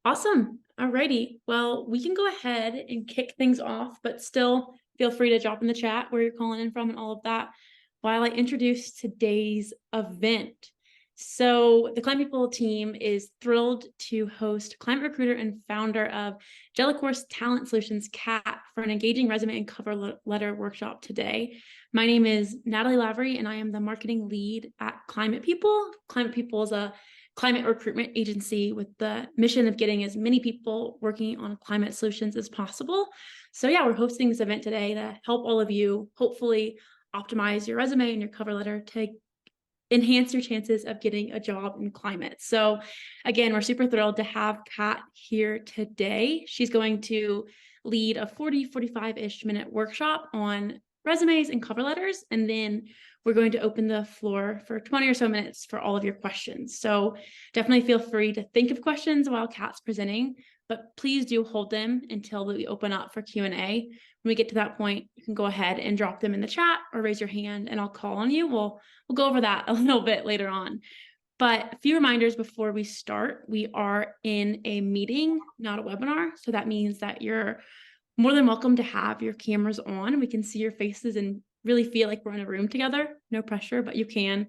Awesome. Alrighty. Well, we can go ahead and kick things off, but still feel free to drop in the chat where you're calling in from and all of that while I introduce today's event. So the Climate People team is thrilled to host climate recruiter and founder of Jellicorse Talent Solutions, Kat, for an engaging resume and cover letter workshop today. My name is Natalie Lavery, and I am the marketing lead at Climate People. Climate People is a climate recruitment agency with the mission of getting as many people working on climate solutions as possible. So yeah, we're hosting this event today to help all of you hopefully optimize your resume and your cover letter to enhance your chances of getting a job in climate. So again, we're super thrilled to have Kat here today. She's going to lead a 45-ish minute workshop on resumes and cover letters, and then we're going to open the floor for 20 or so minutes for all of your questions. So definitely feel free to think of questions while Kat's presenting, but please do hold them until we open up for Q&A. When we get to that point, you can go ahead and drop them in the chat or raise your hand and I'll call on you. We'll go over that a little bit later on. But a few reminders before we start. We are in a meeting, not a webinar. So that means that you're more than welcome to have your cameras on. We can see your faces and really feel like we're in a room together. No pressure, but you can.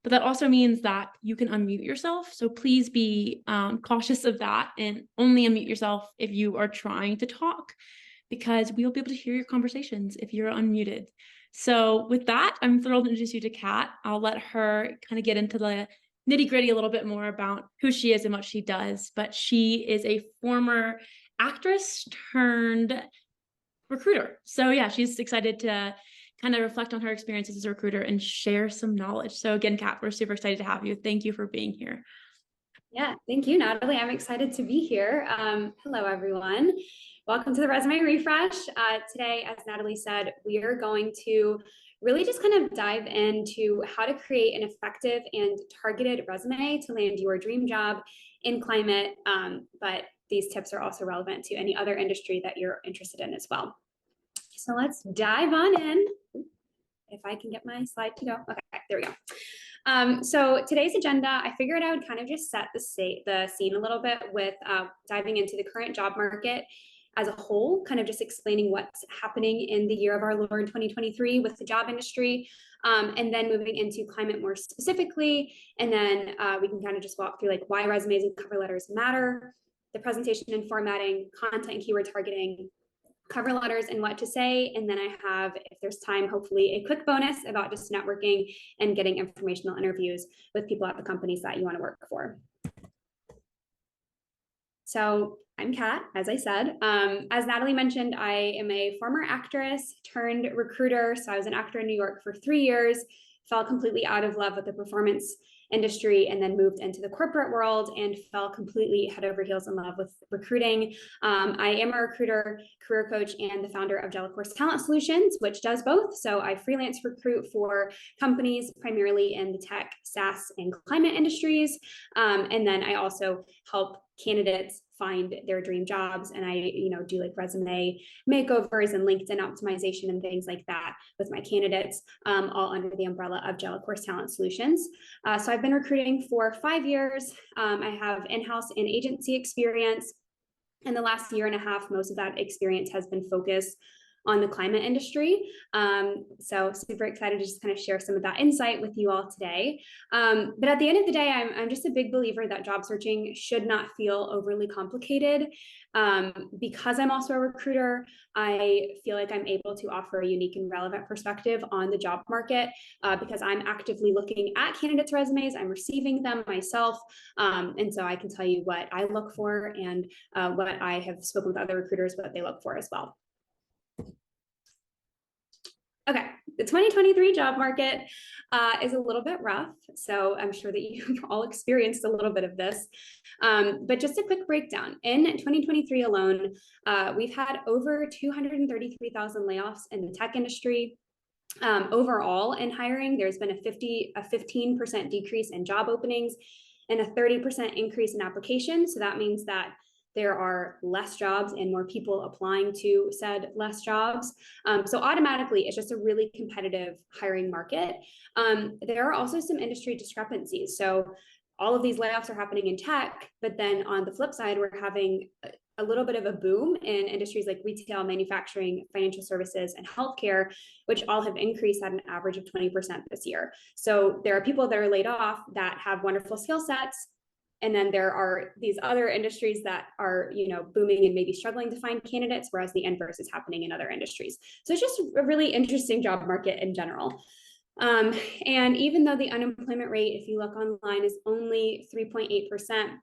But that also means that you can unmute yourself. So please be cautious of that and only unmute yourself if you are trying to talk, because we will be able to hear your conversations if you're unmuted. So with that, I'm thrilled to introduce you to Kat. I'll let her kind of get into the nitty-gritty a little bit more about who she is and what she does. But she is a former actress turned recruiter. So yeah, she's excited to kind of reflect on her experiences as a recruiter and share some knowledge. So again, Kat, we're super excited to have you. Thank you for being here. Yeah, thank you, Natalie. I'm excited to be here. Hello, everyone. Welcome to the Resume Refresh. Today, as Natalie said, we are going to really just kind of dive into how to create an effective and targeted resume to land your dream job in climate. But these tips are also relevant to any other industry that you're interested in as well. So let's dive on in. If I can get my slide to go. Okay, there we go. So today's agenda, I figured I would kind of just set the scene a little bit with diving into the current job market as a whole, kind of just explaining what's happening in the year of our Lord 2023 with the job industry, and then moving into climate more specifically. And then we can kind of just walk through like why resumes and cover letters matter, the presentation and formatting, content and keyword targeting, cover letters and what to say. And then I have, if there's time, hopefully a quick bonus about just networking and getting informational interviews with people at the companies that you want to work for. So I'm Kat, as I said. As Natalie mentioned, I am a former actress turned recruiter. So I was an actor in New York for 3 years, fell completely out of love with the performance industry, and then moved into the corporate world and fell completely head over heels in love with recruiting. I am a recruiter, career coach, and the founder of Jellicorse Talent Solutions, which does both. So I freelance recruit for companies primarily in the tech, SaaS, and climate industries. And then I also help candidates find their dream jobs, and I do like resume makeovers and LinkedIn optimization and things like that with my candidates, all under the umbrella of Jellicorse Talent Solutions. So I've been recruiting for 5 years. I have in-house and agency experience. In the last year and a half, most of that experience has been focused on the climate industry. So super excited to just kind of share some of that insight with you all today. But at the end of the day, I'm just a big believer that job searching should not feel overly complicated. Because I'm also a recruiter, I feel like I'm able to offer a unique and relevant perspective on the job market because I'm actively looking at candidates' resumes, I'm receiving them myself. And so I can tell you what I look for and what I have spoken with other recruiters, what they look for as well. Okay, the 2023 job market is a little bit rough, so I'm sure that you've all experienced a little bit of this. But just a quick breakdown. In 2023 alone, we've had over 233,000 layoffs in the tech industry. Overall, in hiring, there's been a 15% decrease in job openings and a 30% increase in applications. So that means that there are less jobs and more people applying to said less jobs. So automatically, it's just a really competitive hiring market. There are also some industry discrepancies. So all of these layoffs are happening in tech, but then on the flip side, we're having a little bit of a boom in industries like retail, manufacturing, financial services, and healthcare, which all have increased at an average of 20% this year. So there are people that are laid off that have wonderful skill sets. And then there are these other industries that are, booming and maybe struggling to find candidates, whereas the inverse is happening in other industries. So it's just a really interesting job market in general. And even though the unemployment rate, if you look online, is only 3.8%,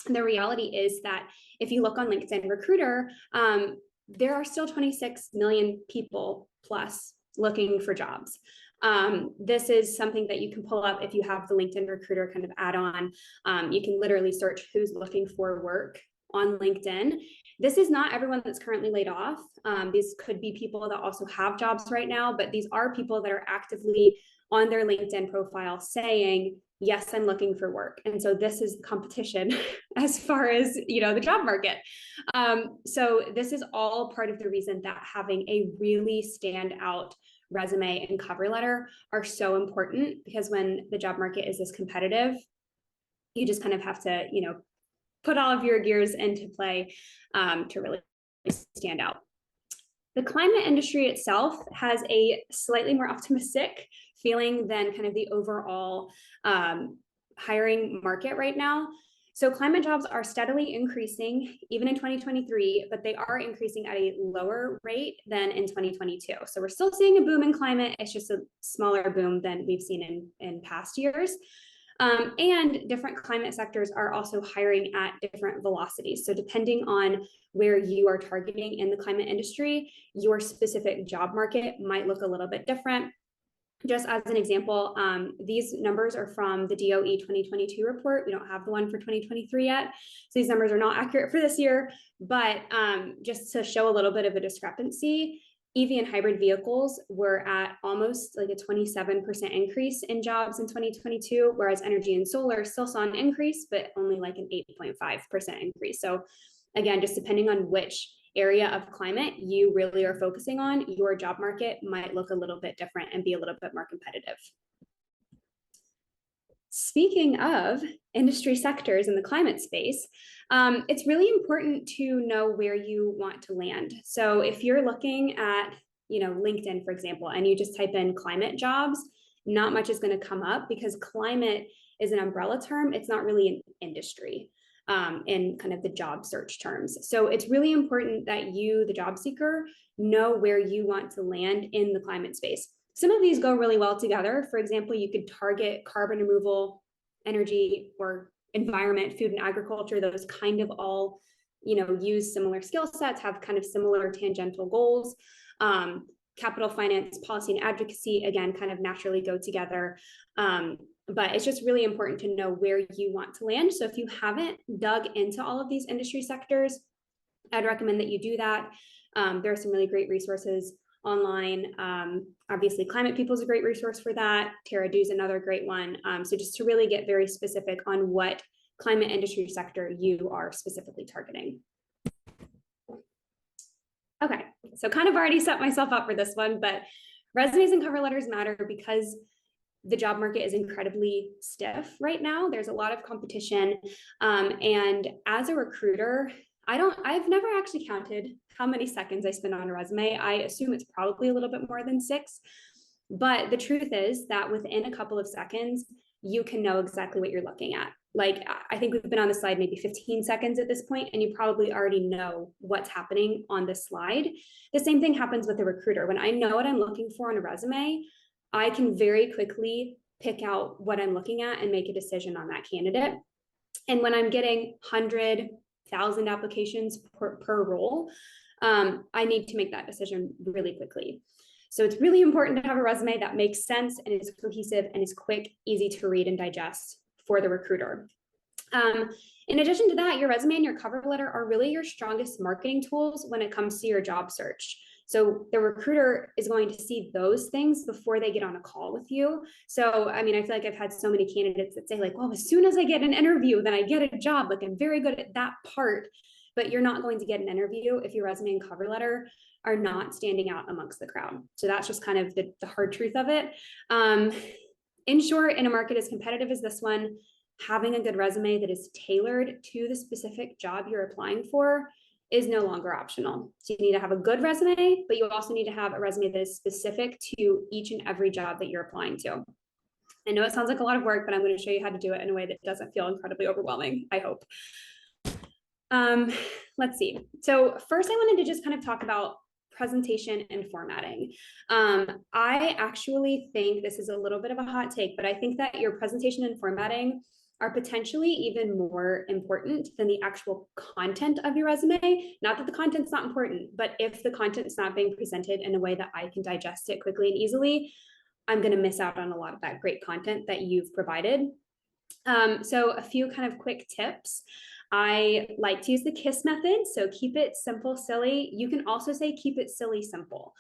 the reality is that if you look on LinkedIn Recruiter, there are still 26 million people plus looking for jobs. This is something that you can pull up if you have the LinkedIn Recruiter kind of add-on. You can literally search who's looking for work on LinkedIn. This is not everyone that's currently laid off. These could be people that also have jobs right now, but these are people that are actively on their LinkedIn profile saying, yes, I'm looking for work. And so this is competition as far as, the job market. So this is all part of the reason that having a really standout resume and cover letter are so important, because when the job market is this competitive, you just kind of have to, put all of your gears into play to really stand out. The climate industry itself has a slightly more optimistic feeling than kind of the overall hiring market right now. So climate jobs are steadily increasing even in 2023, but they are increasing at a lower rate than in 2022. So we're still seeing a boom in climate. It's just a smaller boom than we've seen in past years. And different climate sectors are also hiring at different velocities. So depending on where you are targeting in the climate industry, your specific job market might look a little bit different. Just as an example, these numbers are from the DOE 2022 report. We don't have the one for 2023 yet. So these numbers are not accurate for this year, but just to show a little bit of a discrepancy, EV and hybrid vehicles were at almost like a 27% increase in jobs in 2022, whereas energy and solar still saw an increase, but only like an 8.5% increase. So again, just depending on which area of climate you really are focusing on, your job market might look a little bit different and be a little bit more competitive. Speaking of industry sectors in the climate space, it's really important to know where you want to land. So if you're looking at, LinkedIn, for example, and you just type in climate jobs, not much is going to come up because climate is an umbrella term. It's not really an industry in kind of the job search terms. So it's really important that you, the job seeker, know where you want to land in the climate space. Some of these go really well together. For example, you could target carbon removal, energy, or environment, food and agriculture. Those kind of all, use similar skill sets, have kind of similar tangential goals. Capital finance, policy, and advocacy, again, kind of naturally go together. But it's just really important to know where you want to land. So if you haven't dug into all of these industry sectors, I'd recommend that you do that. There are some really great resources online. Obviously, Climate People is a great resource for that. Tara Do is another great one. So just to really get very specific on what climate industry sector you are specifically targeting. Okay, so kind of already set myself up for this one, but resumes and cover letters matter because the job market is incredibly stiff right now. There's a lot of competition. And as a recruiter, I've never actually counted how many seconds I spend on a resume. I assume it's probably a little bit more than 6. But the truth is that within a couple of seconds, you can know exactly what you're looking at. Like, I think we've been on the slide maybe 15 seconds at this point, and you probably already know what's happening on this slide. The same thing happens with a recruiter. When I know what I'm looking for on a resume, I can very quickly pick out what I'm looking at and make a decision on that candidate. And when I'm getting 100,000 applications per role, I need to make that decision really quickly. So it's really important to have a resume that makes sense and is cohesive and is quick, easy to read and digest for the recruiter. In addition to that, your resume and your cover letter are really your strongest marketing tools when it comes to your job search. So the recruiter is going to see those things before they get on a call with you. So, I mean, I feel like I've had so many candidates that say like, well, as soon as I get an interview, then I get a job. Like, I'm very good at that part, but you're not going to get an interview if your resume and cover letter are not standing out amongst the crowd. So that's just kind of the hard truth of it. In short, in a market as competitive as this one, having a good resume that is tailored to the specific job you're applying for is no longer optional. So you need to have a good resume, but you also need to have a resume that is specific to each and every job that you're applying to. I know it sounds like a lot of work, but I'm going to show you how to do it in a way that doesn't feel incredibly overwhelming, I hope. Let's see. So first I wanted to just kind of talk about presentation and formatting. I actually think this is a little bit of a hot take, but I think that your presentation and formatting are potentially even more important than the actual content of your resume. Not that the content's not important, but if the content is not being presented in a way that I can digest it quickly and easily, I'm going to miss out on a lot of that great content that you've provided. So a few kind of quick tips. I like to use the KISS method. So keep it simple, silly. You can also say keep it silly, simple.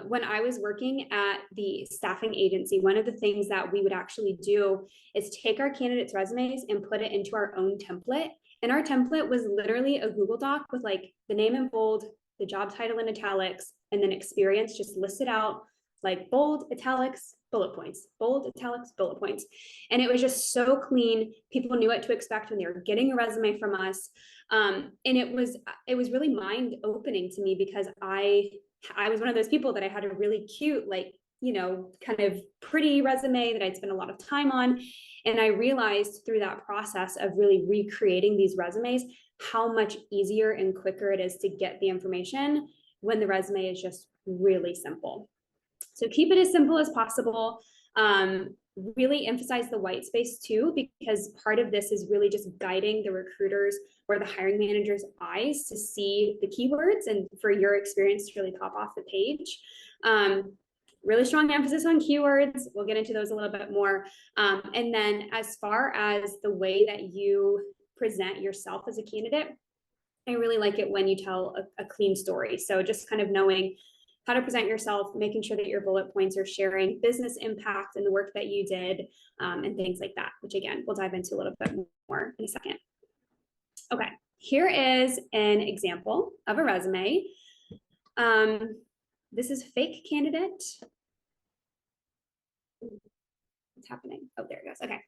When I was working at the staffing agency, one of the things that we would actually do is take our candidates' resumes and put it into our own template. And our template was literally a Google Doc with like the name in bold, the job title in italics, and then experience just listed out like bold, italics, bullet points, bold, italics, bullet points. And it was just so clean. People knew what to expect when they were getting a resume from us. And it was really mind opening to me because I was one of those people that I had a really cute, like, you know, kind of pretty resume that I'd spent a lot of time on. And I realized through that process of really recreating these resumes, how much easier and quicker it is to get the information when the resume is just really simple. So keep it as simple as possible. Really emphasize the white space too, because part of this is really just guiding the recruiters or the hiring manager's eyes to see the keywords and for your experience to really pop off the page. Really strong emphasis on keywords. We'll get into those a little bit more. And then as far as the way that you present yourself as a candidate, I really like it when you tell a clean story. So just kind of knowing how to present yourself, making sure that your bullet points are sharing business impact and the work that you did, and things like that, which again, we'll dive into a little bit more in a second. Okay, here is an example of a resume. This is fake candidate. What's happening? Oh, there it goes. Okay.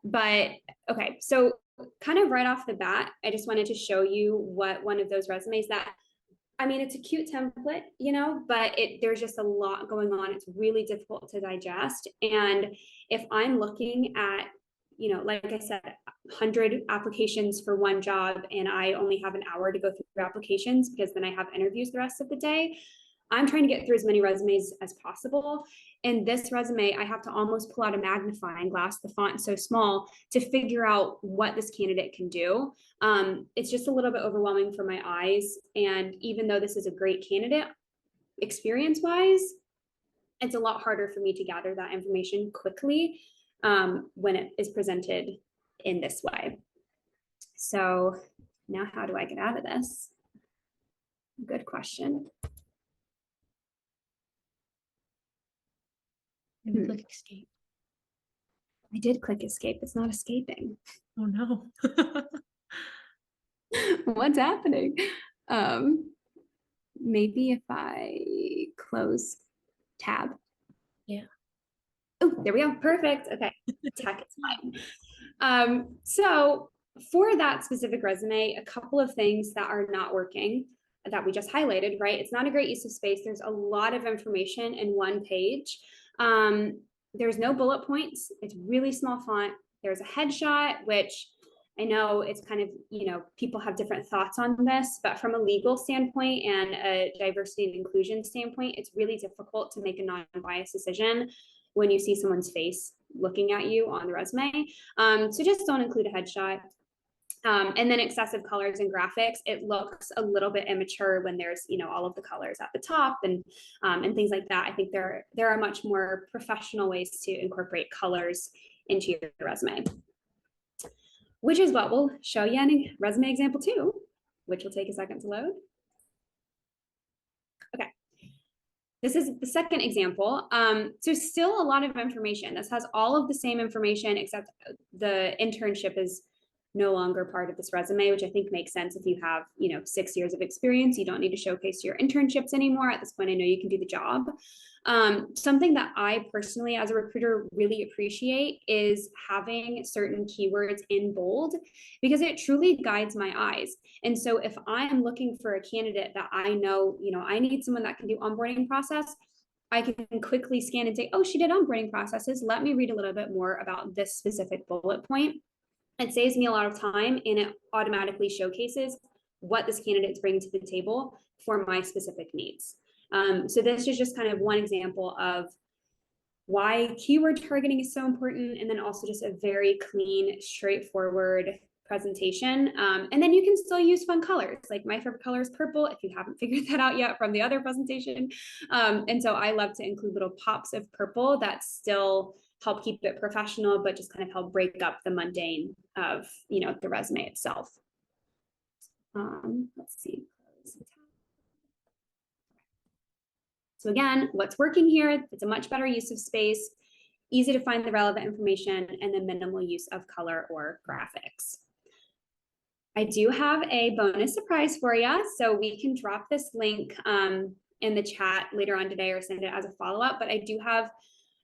But okay, so kind of right off the bat, I just wanted to show you what one of those resumes that, I mean, it's a cute template, you know, but there's just a lot going on. It's really difficult to digest. And if I'm looking at, you know, like I said, 100 applications for one job, and I only have an hour to go through applications because then I have interviews the rest of the day, I'm trying to get through as many resumes as possible. And this resume, I have to almost pull out a magnifying glass, the font's so small, to figure out what this candidate can do. It's just a little bit overwhelming for my eyes. And even though this is a great candidate, experience-wise, it's a lot harder for me to gather that information quickly when it is presented in this way. So now how do I get out of this? Good question. Maybe click escape. I did click escape. It's not escaping. Oh no. What's happening? Maybe if I close tab. Yeah. Oh, there we go. Perfect. Okay. Tech is fine. So for that specific resume, a couple of things that are not working that we just highlighted, right? It's not a great use of space. There's a lot of information in one page. There's no bullet points. It's really small font. There's a headshot, which I know it's kind of, you know, people have different thoughts on this, but from a legal standpoint and a diversity and inclusion standpoint, it's really difficult to make a non-biased decision when you see someone's face looking at you on the resume. So just don't include a headshot. And then excessive colors and graphics, it looks a little bit immature when there's, you know, all of the colors at the top and things like that. I think there are much more professional ways to incorporate colors into your resume, which is what we'll show you in a resume example 2, which will take a second to load. Okay. This is the second example. So still a lot of information. This has all of the same information, except the internship is no longer part of this resume, which I think makes sense if you have, 6 years of experience. You don't need to showcase your internships anymore. At this point, I know you can do the job. Something that I personally, as a recruiter, really appreciate is having certain keywords in bold, because it truly guides my eyes. And so if I'm looking for a candidate that I know, I need someone that can do onboarding process, I can quickly scan and say, oh, she did onboarding processes. Let me read a little bit more about this specific bullet point. It saves me a lot of time, and it automatically showcases what this candidate is bringing to the table for my specific needs. So this is just kind of one example of why keyword targeting is so important, and then also just a very clean, straightforward presentation. And then you can still use fun colors. Like my favorite color is purple, if you haven't figured that out yet from the other presentation. And so I love to include little pops of purple that still help keep it professional, but just kind of help break up the mundane of, the resume itself. Let's see. So again, what's working here? It's a much better use of space, easy to find the relevant information, and then minimal use of color or graphics. I do have a bonus surprise for you. So we can drop this link in the chat later on today or send it as a follow-up, but I do have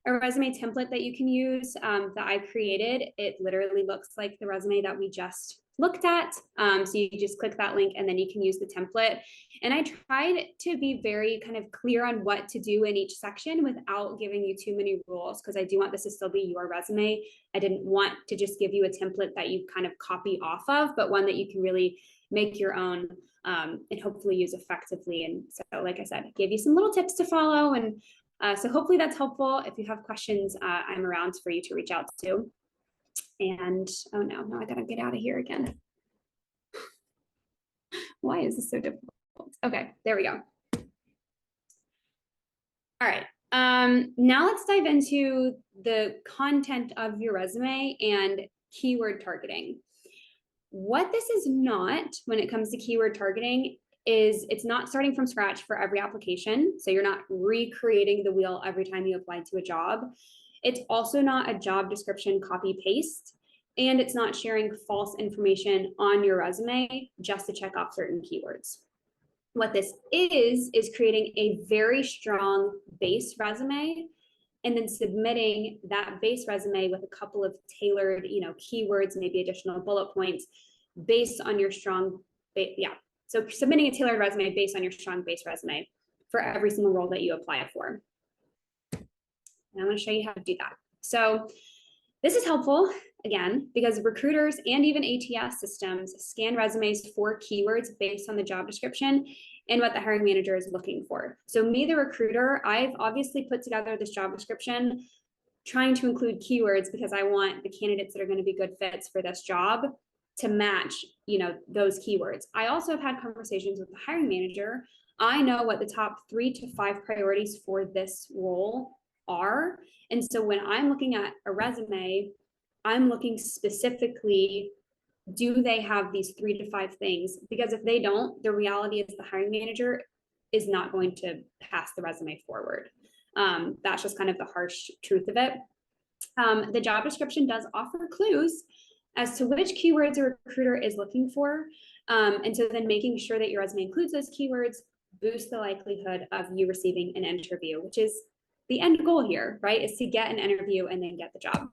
a resume template that you can use that I created. It literally looks like the resume that we just looked at. So you just click that link and then you can use the template. And I tried to be very kind of clear on what to do in each section without giving you too many rules, because I do want this to still be your resume. I didn't want to just give you a template that you kind of copy off of, but one that you can really make your own and hopefully use effectively. And so, like I said, I gave you some little tips to follow, and so hopefully that's helpful. If you have questions, I'm around for you to reach out to. And oh no, now I gotta get out of here again. Why is this so difficult? Okay, there we go. All right, now let's dive into the content of your resume and keyword targeting. What this is not when it comes to keyword targeting is it's not starting from scratch for every application. So you're not recreating the wheel every time you apply to a job. It's also not a job description copy paste, and it's not sharing false information on your resume just to check off certain keywords. What this is creating a very strong base resume and then submitting that base resume with a couple of tailored, keywords, maybe additional bullet points based on your strong, so submitting a tailored resume based on your strong base resume for every single role that you apply for. And I'm going to show you how to do that. So this is helpful, again, because recruiters and even ATS systems scan resumes for keywords based on the job description and what the hiring manager is looking for. So me, the recruiter, I've obviously put together this job description trying to include keywords because I want the candidates that are going to be good fits for this job to match, those keywords. I also have had conversations with the hiring manager. I know what the top 3 to 5 priorities for this role are. And so when I'm looking at a resume, I'm looking specifically, do they have these 3 to 5 things? Because if they don't, the reality is the hiring manager is not going to pass the resume forward. That's just kind of the harsh truth of it. The job description does offer clues as to which keywords a recruiter is looking for. And so then making sure that your resume includes those keywords boosts the likelihood of you receiving an interview, which is the end goal here, right? Is to get an interview and then get the job.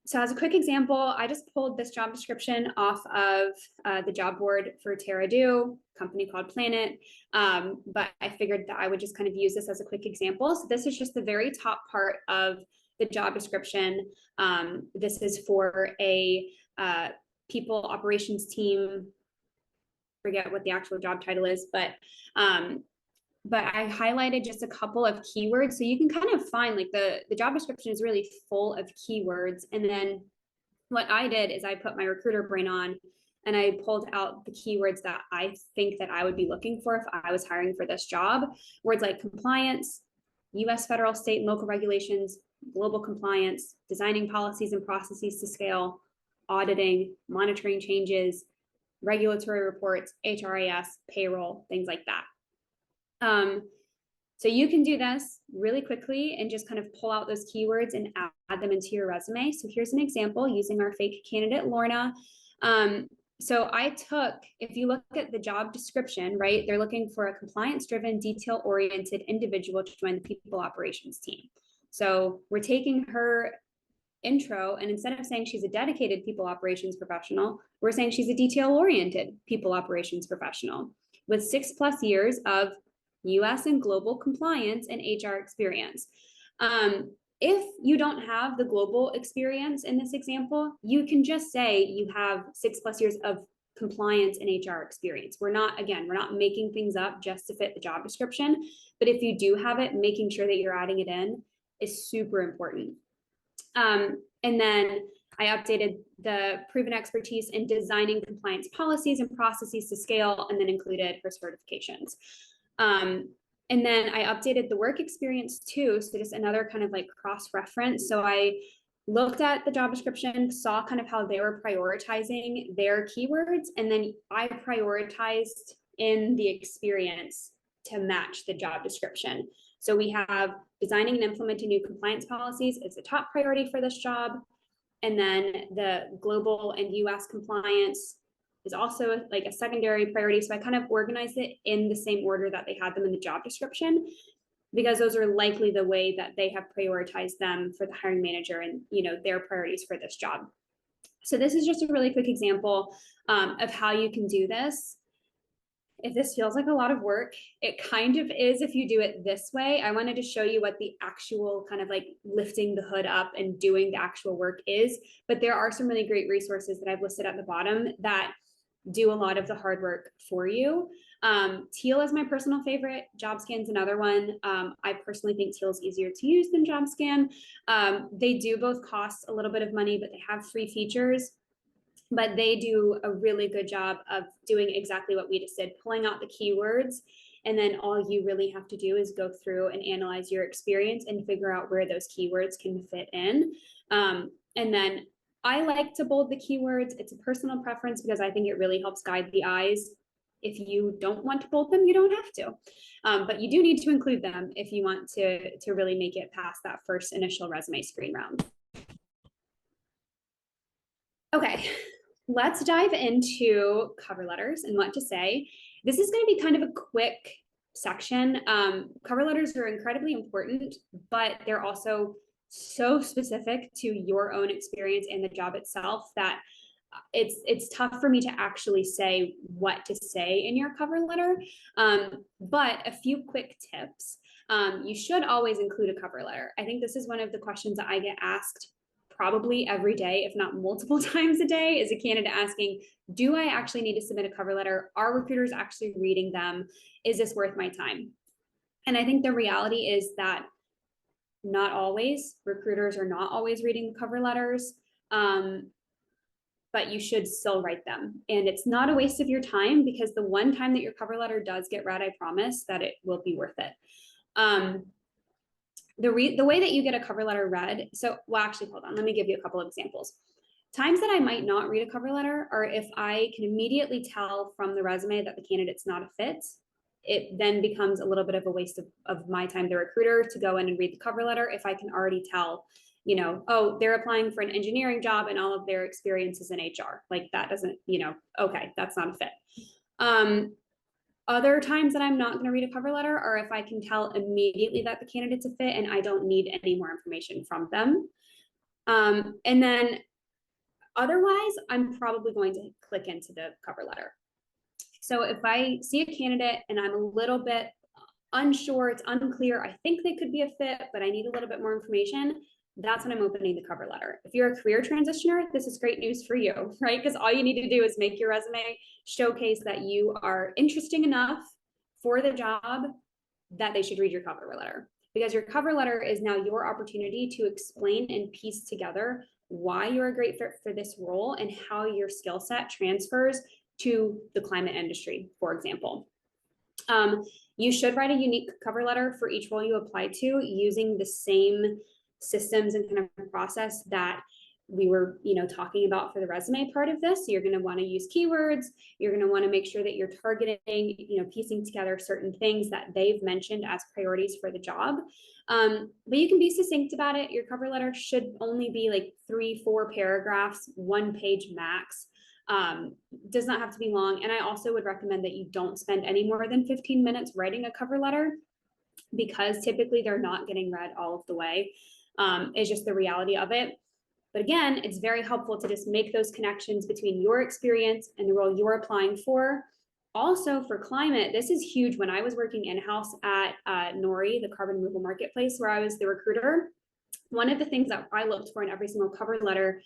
So as a quick example, I just pulled this job description off of the job board for TerraDo, company called Planet. But I figured that I would just kind of use this as a quick example. So this is just the very top part of the job description. This is for a people operations team. Forget what the actual job title is, but I highlighted just a couple of keywords. So you can kind of find like the job description is really full of keywords. And then what I did is I put my recruiter brain on and I pulled out the keywords that I think that I would be looking for if I was hiring for this job. Words like compliance, US federal, state, and local regulations, global compliance, designing policies and processes to scale, auditing, monitoring changes, regulatory reports, HRIS, payroll, things like that. So you can do this really quickly and just kind of pull out those keywords and add them into your resume. So here's an example using our fake candidate, Lorna. So I took, if you look at the job description, right, they're looking for a compliance-driven, detail-oriented individual to join the people operations team. So we're taking her intro, and instead of saying she's a dedicated people operations professional, we're saying she's a detail-oriented people operations professional with 6+ years of US and global compliance and HR experience. If you don't have the global experience in this example, you can just say you have 6+ years of compliance and HR experience. We're not making things up just to fit the job description. But if you do have it, making sure that you're adding it in is super important. And then I updated the proven expertise in designing compliance policies and processes to scale, and then included her certifications. And then I updated the work experience too. So just another kind of like cross-reference. So I looked at the job description, saw kind of how they were prioritizing their keywords, and then I prioritized in the experience to match the job description. So we have designing and implementing new compliance policies. It's a top priority for this job. And then the global and US compliance is also like a secondary priority. So I kind of organized it in the same order that they had them in the job description, because those are likely the way that they have prioritized them for the hiring manager and, you know, their priorities for this job. So this is just a really quick example of how you can do this. If this feels like a lot of work, it kind of is if you do it this way. I wanted to show you what the actual kind of like lifting the hood up and doing the actual work is, but there are some really great resources that I've listed at the bottom that do a lot of the hard work for you. Teal is my personal favorite. JobScan's another one. I personally think Teal is easier to use than JobScan. They do both cost a little bit of money, but they have free features. But they do a really good job of doing exactly what we just did, pulling out the keywords. And then all you really have to do is go through and analyze your experience and figure out where those keywords can fit in. And then I like to bold the keywords. It's a personal preference because I think it really helps guide the eyes. If you don't want to bold them, you don't have to. But you do need to include them if you want to really make it past that first initial resume screen round. Okay, let's dive into cover letters and what to say. This is going to be kind of a quick section. Cover letters are incredibly important, but they're also so specific to your own experience in the job itself that it's tough for me to actually say what to say in your cover letter. But a few quick tips. You should always include a cover letter. I think this is one of the questions that I get asked probably every day, if not multiple times a day, is a candidate asking, do I actually need to submit a cover letter? Are recruiters actually reading them? Is this worth my time? And I think the reality is that not always. Recruiters are not always reading cover letters, but you should still write them. And it's not a waste of your time, because the one time that your cover letter does get read, I promise that it will be worth it. The way that you get a cover letter read, well, actually, hold on, let me give you a couple of examples. Times that I might not read a cover letter are if I can immediately tell from the resume that the candidate's not a fit. It then becomes a little bit of a waste of my time, the recruiter, to go in and read the cover letter if I can already tell, you know, oh, they're applying for an engineering job and all of their experiences in HR. Like that doesn't, you know, okay, that's not a fit. Other times that I'm not going to read a cover letter are if I can tell immediately that the candidate's a fit and I don't need any more information from them. And then otherwise, I'm probably going to click into the cover letter. So if I see a candidate and I'm a little bit unsure, it's unclear, I think they could be a fit, but I need a little bit more information, that's when I'm opening the cover letter. If you're a career transitioner, this is great news for you, right? Because all you need to do is make your resume showcase that you are interesting enough for the job that they should read your cover letter. Because your cover letter is now your opportunity to explain and piece together why you're a great fit for this role and how your skill set transfers to the climate industry, for example. You should write a unique cover letter for each role you apply to using the same systems and kind of process that we were, talking about for the resume part of this. So you're going to want to use keywords. You're going to want to make sure that you're targeting, piecing together certain things that they've mentioned as priorities for the job. But you can be succinct about it. Your cover letter should only be like 3-4 paragraphs, 1 page max. Does not have to be long. And I also would recommend that you don't spend any more than 15 minutes writing a cover letter, because typically they're not getting read all of the way. It's just the reality of it. But again, it's very helpful to just make those connections between your experience and the role you're applying for. Also for climate, this is huge. When I was working in-house at Nori, the carbon removal marketplace, where I was the recruiter, one of the things that I looked for in every single cover letter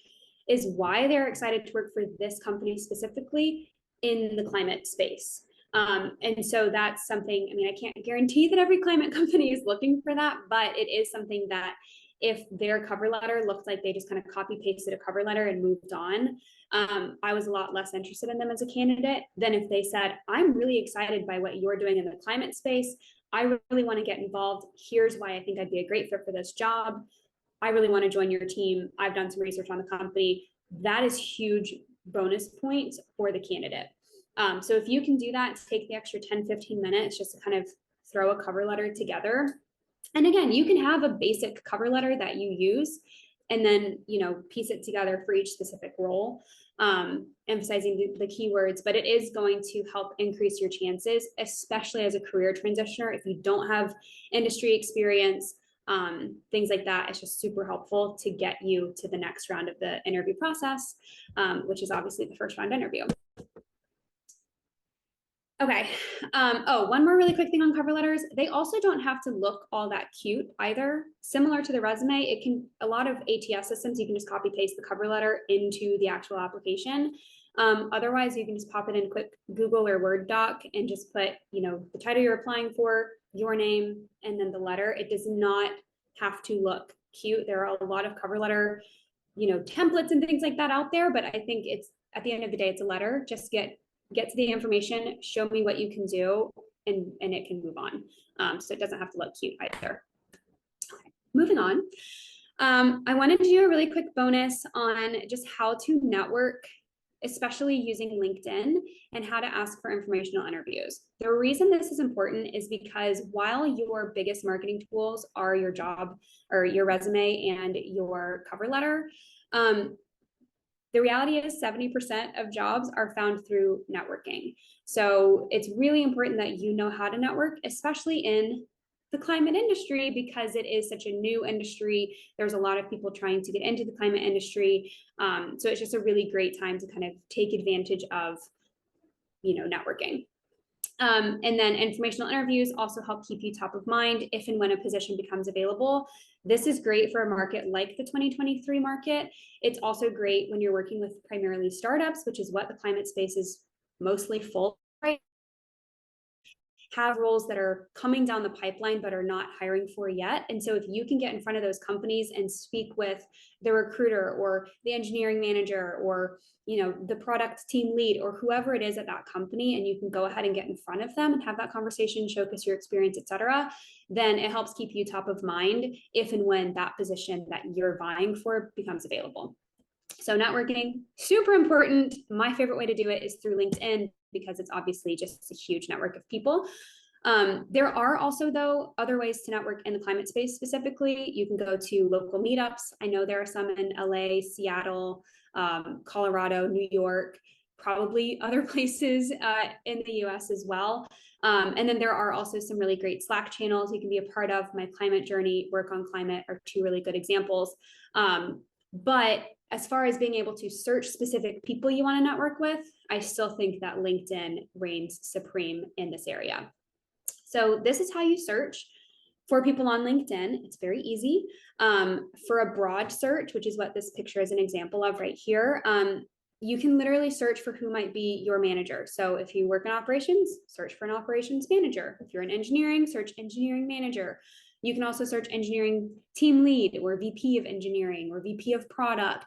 is why they're excited to work for this company specifically in the climate space. And so that's something, I mean, I can't guarantee that every climate company is looking for that, but it is something that if their cover letter looked like they just kind of copy pasted a cover letter and moved on, I was a lot less interested in them as a candidate than if they said, I'm really excited by what you're doing in the climate space. I really want to get involved. Here's why I think I'd be a great fit for this job. I really want to join your team. I've done some research on the company. That is huge bonus points for the candidate. So if you can do that, take the extra 10-15 minutes just to kind of throw a cover letter together. And again, you can have a basic cover letter that you use and then, piece it together for each specific role, emphasizing the keywords, but it is going to help increase your chances, especially as a career transitioner. If you don't have industry experience, things like that, it's just super helpful to get you to the next round of the interview process, which is obviously the first round interview. Okay. One more really quick thing on cover letters. They also don't have to look all that cute either. Similar to the resume, a lot of ATS systems, you can just copy paste the cover letter into the actual application. Otherwise, you can just pop it in quick Google or Word doc and just put, the title you're applying for, your name, and then the letter. It does not have to look cute. There are a lot of cover letter, templates and things like that out there, but I think it's, at the end of the day, it's a letter. Just get to the information, show me what you can do, and it can move on. So it doesn't have to look cute either. Okay, moving on. I wanted to do a really quick bonus on just how to network, especially using LinkedIn, and how to ask for informational interviews. The reason this is important is because while your biggest marketing tools are your job or your resume and your cover letter, the reality is 70% of jobs are found through networking. So it's really important that you know how to network, especially in the climate industry, because it is such a new industry. There's a lot of people trying to get into the climate industry. So it's just a really great time to kind of take advantage of, networking. And then informational interviews also help keep you top of mind if and when a position becomes available. This is great for a market like the 2023 market. It's also great when you're working with primarily startups, which is what the climate space is mostly full right. Have roles that are coming down the pipeline but are not hiring for yet. And so if you can get in front of those companies and speak with the recruiter or the engineering manager or the product team lead or whoever it is at that company, and you can go ahead and get in front of them and have that conversation, showcase your experience, etc., then it helps keep you top of mind if and when that position that you're vying for becomes available. So networking, super important. My favorite way to do it is through LinkedIn, because it's obviously just a huge network of people. There are also, though, other ways to network in the climate space specifically. You can go to local meetups. I know there are some in LA, Seattle, Colorado, New York, probably other places in the US as well. And then there are also some really great Slack channels you can be a part of. My Climate Journey, Work on Climate are 2 really good examples. But as far as being able to search specific people you want to network with, I still think that LinkedIn reigns supreme in this area. So this is how you search for people on LinkedIn. It's very easy. For a broad search, which is what this picture is an example of right here, you can literally search for who might be your manager. So if you work in operations, search for an operations manager. If you're in engineering, search engineering manager. You can also search engineering team lead or VP of engineering or VP of product,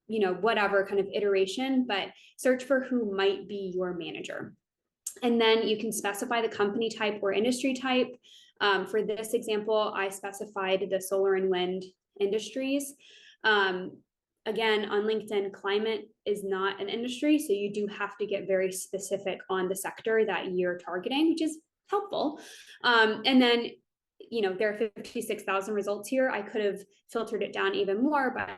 whatever kind of iteration, but search for who might be your manager. And then you can specify the company type or industry type. For this example, I specified the solar and wind industries. Again, on LinkedIn, climate is not an industry, so you do have to get very specific on the sector that you're targeting, which is helpful. And then, there are 56,000 results here. I could have filtered it down even more by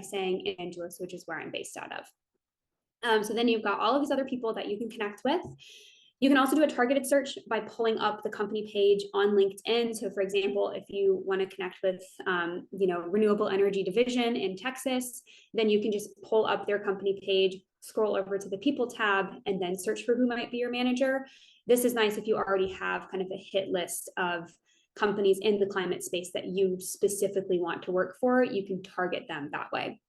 saying in Angeles, which is where I'm based out of. So then you've got all of these other people that you can connect with. You can also do a targeted search by pulling up the company page on LinkedIn. So for example, if you want to connect with, renewable energy division in Texas, then you can just pull up their company page, scroll over to the people tab, and then search for who might be your manager. This is nice if you already have kind of a hit list of companies in the climate space that you specifically want to work for. You can target them that way.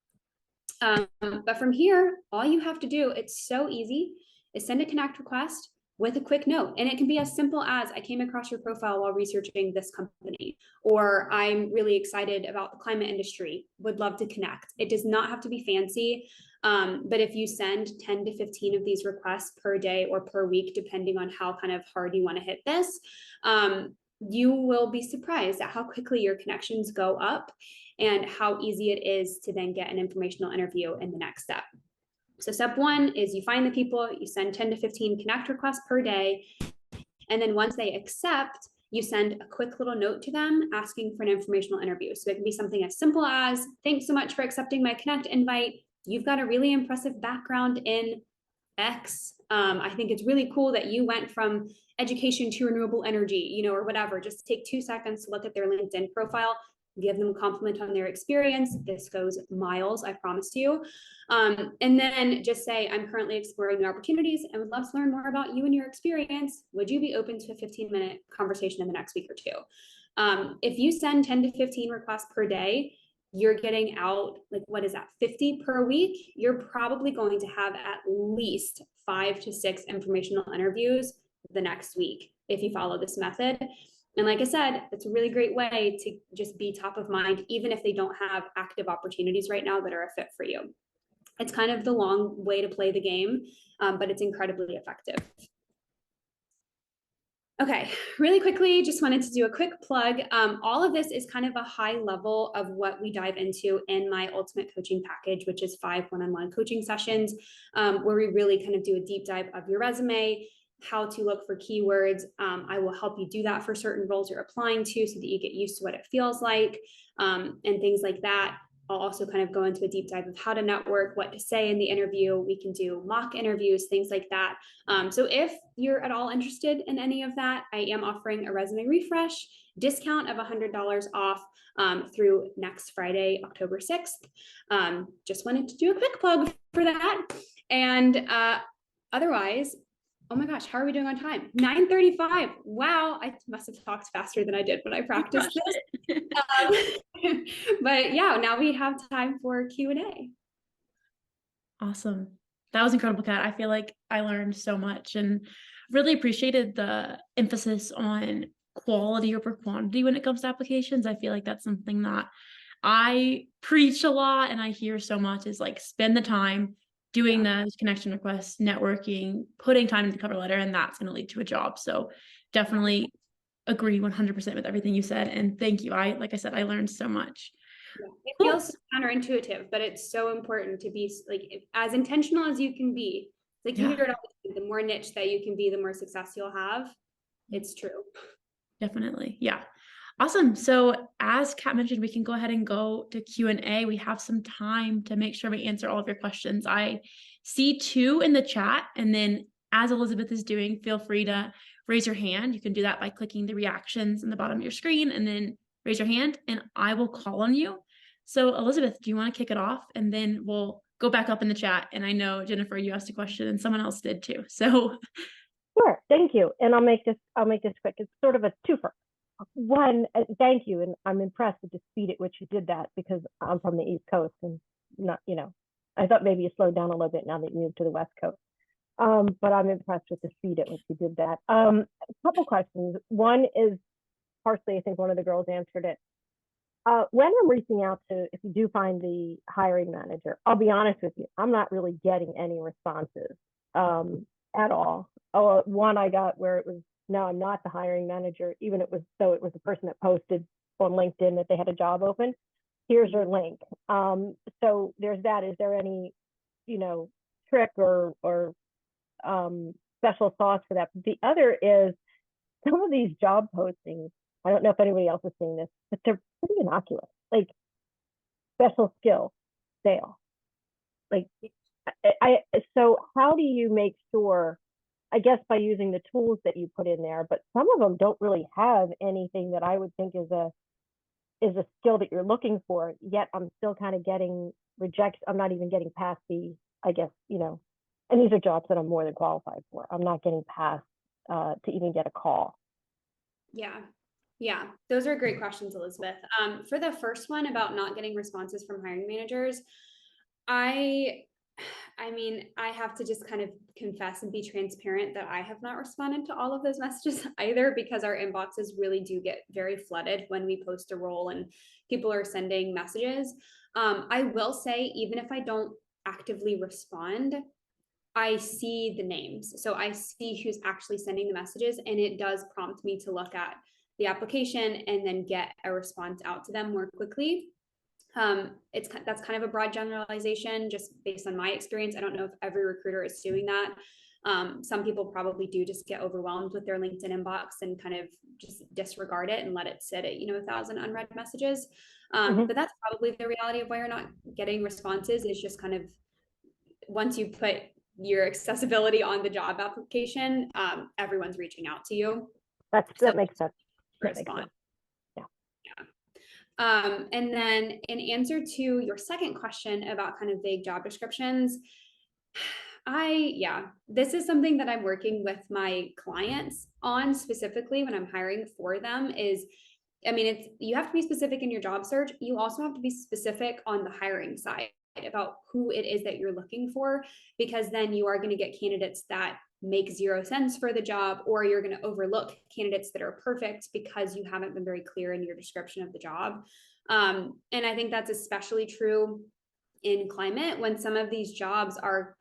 But from here, all you have to do, it's so easy, is send a connect request with a quick note. And it can be as simple as, I came across your profile while researching this company, or I'm really excited about the climate industry, would love to connect. It does not have to be fancy. But if you send 10 to 15 of these requests per day or per week, depending on how kind of hard you want to hit this, you will be surprised at how quickly your connections go up and how easy it is to then get an informational interview in the next step. So step one is you find the people, you send 10 to 15 connect requests per day. And then once they accept, you send a quick little note to them asking for an informational interview. So it can be something as simple as, thanks so much for accepting my connect invite. You've got a really impressive background in X. I think it's really cool that you went from education to renewable energy, or whatever. Just take 2 seconds to look at their LinkedIn profile, give them a compliment on their experience. This goes miles, I promise you. And then just say, I'm currently exploring new opportunities and would love to learn more about you and your experience. Would you be open to a 15-minute conversation in the next week or two? If you send 10 to 15 requests per day, you're getting out, like, what is that, 50 per week? You're probably going to have at least 5 to 6 informational interviews the next week if you follow this method. And like I said, it's a really great way to just be top of mind, even if they don't have active opportunities right now that are a fit for you. It's kind of the long way to play the game, but it's incredibly effective. Okay, really quickly, just wanted to do a quick plug. All of this is kind of a high level of what we dive into in my ultimate coaching package, which is 5 one-on-one coaching sessions, where we really kind of do a deep dive of your resume, how to look for keywords. I will help you do that for certain roles you're applying to so that you get used to what it feels like, and things like that. I'll also kind of go into a deep dive of how to network, what to say in the interview. We can do mock interviews, things like that. So if you're at all interested in any of that, I am offering a resume refresh discount of $100 off through next Friday, October 6th. Just wanted to do a quick plug for that. And otherwise, oh my gosh, how are we doing on time? 9:35. Wow, I must have talked faster than I did when I practiced this. But yeah, now we have time for Q&A. Awesome. That was incredible, Kat. I feel like I learned so much and really appreciated the emphasis on quality over quantity when it comes to applications. I feel like that's something that I preach a lot and I hear so much is like spend the time doing those connection requests, networking, putting time into the cover letter, and that's going to lead to a job. So definitely agree 100% with everything you said. And thank you. Like I said, I learned so much. Yeah. It feels counterintuitive, but it's so important to be like as intentional as you can be. Like you hear it all, the more niche that you can be, the more success you'll have. It's true. Definitely. Yeah. Awesome. So as Kat mentioned, we can go ahead and go to Q&A. We have some time to make sure we answer all of your questions. I see 2 in the chat. And then as Elizabeth is doing, feel free to raise your hand. You can do that by clicking the reactions in the bottom of your screen and then raise your hand and I will call on you. So Elizabeth, do you want to kick it off? And then we'll go back up in the chat. And I know, Jennifer, you asked a question and someone else did too. So sure, thank you. And I'll make this quick. It's sort of a twofer. One, thank you, and I'm impressed with the speed at which you did that because I'm from the East Coast and not, I thought maybe you slowed down a little bit now that you moved to the West Coast. But I'm impressed with the speed at which you did that. A couple questions. One is partially, I think one of the girls answered it. When I'm reaching out to, if you do find the hiring manager, I'll be honest with you, I'm not really getting any responses at all. Oh, one I got where it was, no, I'm not the hiring manager, even it was the person that posted on LinkedIn that they had a job open. here's your link. So there's that. Is there any, trick or special sauce for that? The other is some of these job postings. I don't know if anybody else is seeing this, but they're pretty innocuous. Like special skill sale. Like so how do you make sure, I guess by using the tools that you put in there, but some of them don't really have anything that I would think is a skill that you're looking for, yet I'm still kind of getting rejects. I'm not even getting past I guess, and these are jobs that I'm more than qualified for. I'm not getting past to even get a call. Yeah, those are great questions, Elizabeth. For the first one about not getting responses from hiring managers, I mean, I have to just kind of confess and be transparent that I have not responded to all of those messages either, because our inboxes really do get very flooded when we post a role and people are sending messages. I will say, even if I don't actively respond, I see the names. So I see who's actually sending the messages, and it does prompt me to look at the application and then get a response out to them more quickly. That's kind of a broad generalization just based on my experience. I don't know if every recruiter is doing that. Some people probably do just get overwhelmed with their LinkedIn inbox and kind of just disregard it and let it sit at 1,000 unread messages. But that's probably the reality of why you're not getting responses, is just kind of once you put your accessibility on the job application, everyone's reaching out to you. That makes sense. Respond. And then in answer to your second question about kind of vague job descriptions, this is something that I'm working with my clients on specifically when I'm hiring for them. You have to be specific in your job search. You also have to be specific on the hiring side about who it is that you're looking for, because then you are going to get candidates that make zero sense for the job, or you're going to overlook candidates that are perfect because you haven't been very clear in your description of the job. And I think that's especially true in climate, when some of these jobs are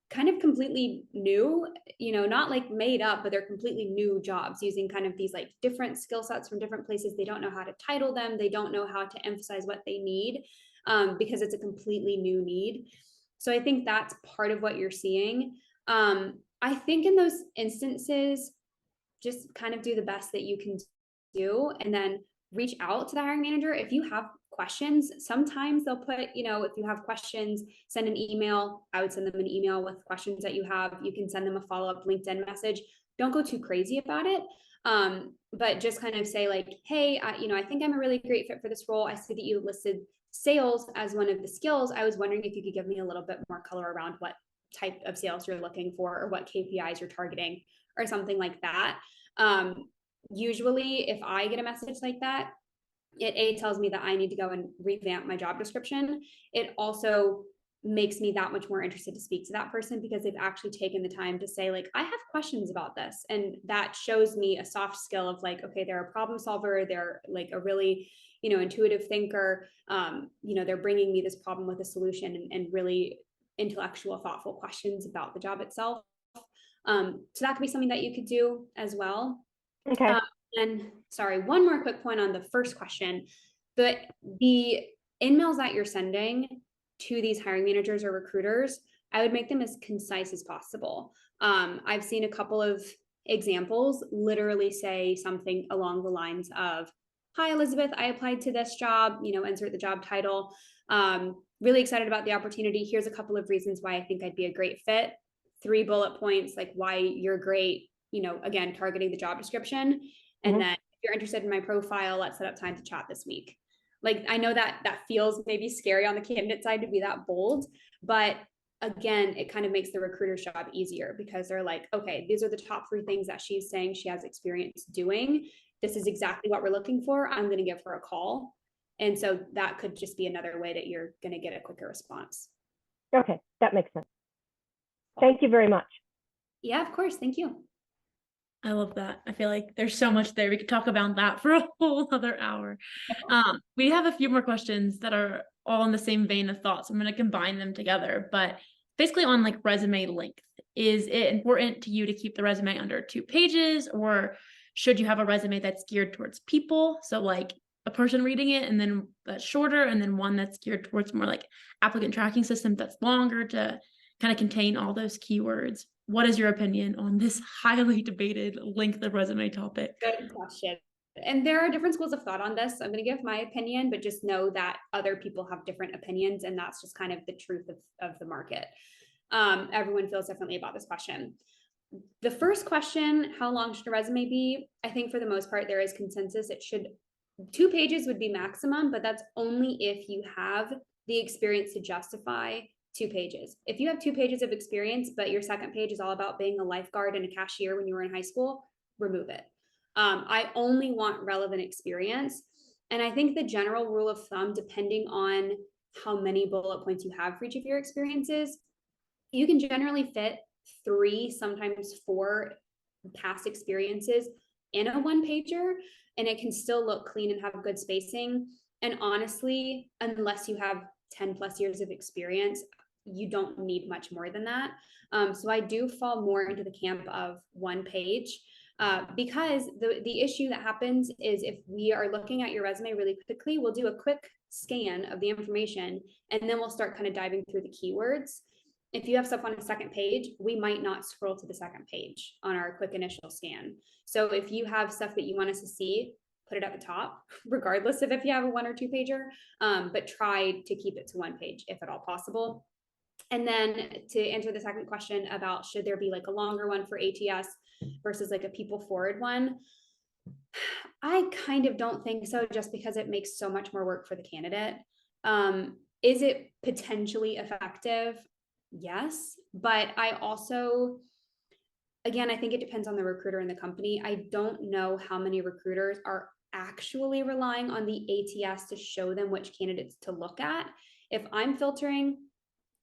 kind of completely new, not like made up, but they're completely new jobs using kind of these like different skill sets from different places. They don't know how to title them. They don't know how to emphasize what they need, because it's a completely new need. So I think that's part of what you're seeing. I think in those instances, just kind of do the best that you can do, and then reach out to the hiring manager. If you have questions, sometimes they'll put, if you have questions, send an email. I would send them an email with questions that you have. You can send them a follow-up LinkedIn message. Don't go too crazy about it. But just kind of say like, hey, I think I'm a really great fit for this role. I see that you listed sales as one of the skills. I was wondering if you could give me a little bit more color around what type of sales you're looking for, or what KPIs you're targeting, or something like that. Usually if I get a message like that, it tells me that I need to go and revamp my job description. It also makes me that much more interested to speak to that person, because they've actually taken the time to say like, I have questions about this. And that shows me a soft skill of like, okay, they're a problem solver. They're like a really, intuitive thinker. They're bringing me this problem with a solution, and really intellectual, thoughtful questions about the job itself. So that could be something that you could do as well. Okay. And sorry, one more quick point on the first question. The emails that you're sending to these hiring managers or recruiters, I would make them as concise as possible. I've seen a couple of examples literally say something along the lines of, hi, Elizabeth, I applied to this job, insert the job title. Really excited about the opportunity. Here's a couple of reasons why I think I'd be a great fit. 3 bullet points, like why you're great, again, targeting the job description. And then if you're interested in my profile, let's set up time to chat this week. Like, I know that feels maybe scary on the candidate side to be that bold, but again, it kind of makes the recruiter's job easier, because they're like, okay, these are the top 3 things that she's saying she has experience doing. This is exactly what we're looking for. I'm going to give her a call. And so that could just be another way that you're going to get a quicker response. Okay, that makes sense. Thank you very much. Yeah, of course. Thank you. I love that. I feel like there's so much there. We could talk about that for a whole other hour. We have a few more questions that are all in the same vein of thoughts. I'm going to combine them together, but basically on like resume length. Is it important to you to keep the resume under 2 pages, or should you have a resume that's geared towards people? So like a person reading it, and then that's shorter, and then one that's geared towards more like applicant tracking system that's longer to kind of contain all those keywords. What is your opinion on this highly debated length of resume topic? Good question. And there are different schools of thought on this. I'm going to give my opinion, but just know that other people have different opinions, and that's just kind of the truth of the market. Everyone feels differently about this question. The first question, how long should a resume be? I think for the most part, there is consensus. It should, 2 pages would be maximum, but that's only if you have the experience to justify 2 pages. If you have 2 pages of experience, but your second page is all about being a lifeguard and a cashier when you were in high school, remove it. I only want relevant experience. And I think the general rule of thumb, depending on how many bullet points you have for each of your experiences, you can generally fit 3, sometimes 4 past experiences in a 1-pager, and it can still look clean and have good spacing. And honestly, unless you have 10 plus years of experience, you don't need much more than that. So I do fall more into the camp of 1 page. Because the issue that happens is if we are looking at your resume really quickly, we'll do a quick scan of the information, and then we'll start kind of diving through the keywords. If you have stuff on a second page, we might not scroll to the second page on our quick initial scan. So if you have stuff that you want us to see, put it at the top, regardless of if you have a 1 or 2 pager, but try to keep it to 1 page if at all possible. And then to answer the second question about should there be like a longer one for ATS versus like a people forward one, I kind of don't think so, just because it makes so much more work for the candidate. Is it potentially effective? Yes, but I also, again, I think it depends on the recruiter and the company. I don't know how many recruiters are actually relying on the ATS to show them which candidates to look at. If I'm filtering,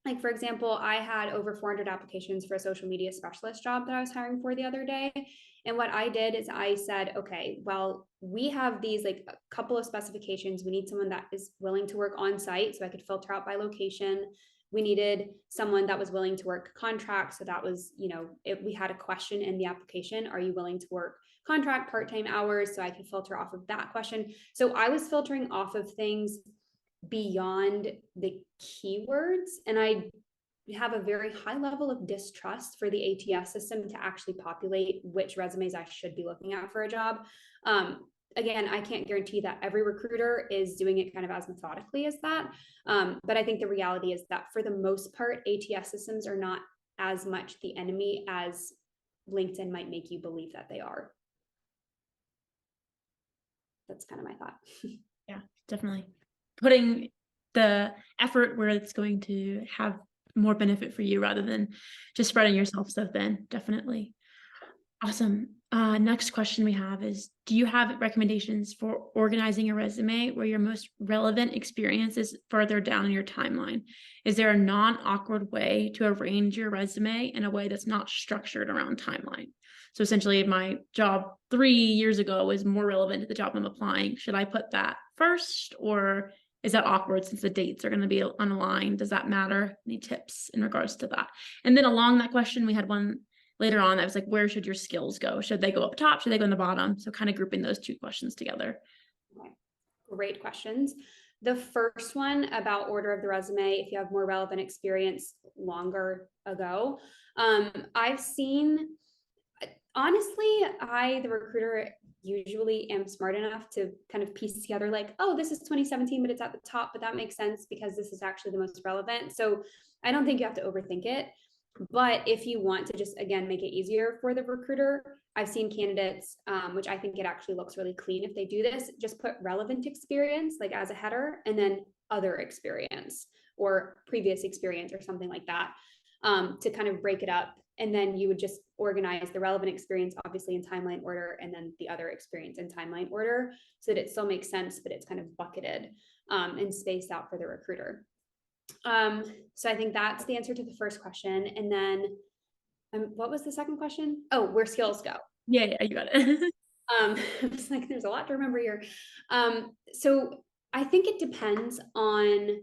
like for example, I had over 400 applications for a social media specialist job that I was hiring for the other day. And what I did is I said, okay, well, we have these like a couple of specifications. We need someone that is willing to work on site, so I could filter out by location. We needed someone that was willing to work contract. So that was, we had a question in the application, are you willing to work contract, part-time hours? So I could filter off of that question. So I was filtering off of things beyond the keywords. And I have a very high level of distrust for the ATS system to actually populate which resumes I should be looking at for a job. Again, I can't guarantee that every recruiter is doing it kind of as methodically as that. But I think the reality is that for the most part, ATS systems are not as much the enemy as LinkedIn might make you believe that they are. That's kind of my thought. Yeah, definitely. Putting the effort where it's going to have more benefit for you rather than just spreading yourself so thin. Definitely. Awesome. Next question we have is, do you have recommendations for organizing a resume where your most relevant experience is further down in your timeline? Is there a non-awkward way to arrange your resume in a way that's not structured around timeline? So essentially, my job 3 years ago is more relevant to the job I'm applying. Should I put that first, or is that awkward since the dates are going to be unaligned? Does that matter? Any tips in regards to that? And then along that question, we had one later on that was like, where should your skills go? Should they go up top? Should they go in the bottom? So kind of grouping those 2 questions together. Okay. Great questions. The first one about order of the resume, if you have more relevant experience longer ago, I've seen, honestly, the recruiter usually am smart enough to kind of piece together like, oh, this is 2017, but it's at the top, but that makes sense because this is actually the most relevant. So I don't think you have to overthink it. But if you want to just, again, make it easier for the recruiter, I've seen candidates, which I think it actually looks really clean if they do this, just put relevant experience like as a header, and then other experience or previous experience or something like that, to kind of break it up. And then you would just organize the relevant experience, obviously in timeline order, and then the other experience in timeline order, so that it still makes sense, but it's kind of bucketed and spaced out for the recruiter. So I think that's the answer to the first question. And then what was the second question? Oh, where skills go. Yeah, you got it. It's like there's a lot to remember here. So I think it depends on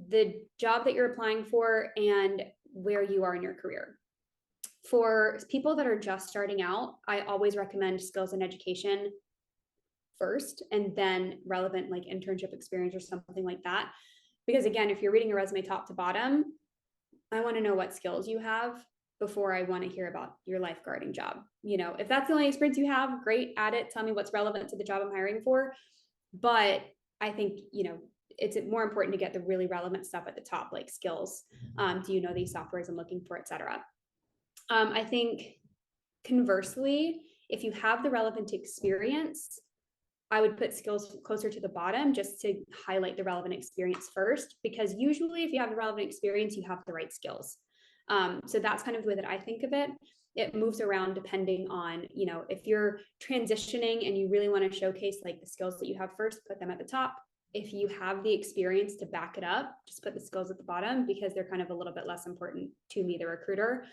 the job that you're applying for and where you are in your career. For people that are just starting out, I always recommend skills and education first, and then relevant like internship experience or something like that. Because again, if you're reading a resume top to bottom, I want to know what skills you have before I want to hear about your lifeguarding job. You know, if that's the only experience you have, great, add it. Tell me what's relevant to the job I'm hiring for. But I think, you know, it's more important to get the really relevant stuff at the top, like skills. Do you know these softwares I'm looking for, et cetera. I think conversely, if you have the relevant experience, I would put skills closer to the bottom just to highlight the relevant experience first, because usually if you have the relevant experience, you have the right skills. So that's kind of the way that I think of it. It moves around depending on, you know, if you're transitioning and you really want to showcase like the skills that you have first, put them at the top. If you have the experience to back it up, just put the skills at the bottom, because they're kind of a little bit less important to me, the recruiter.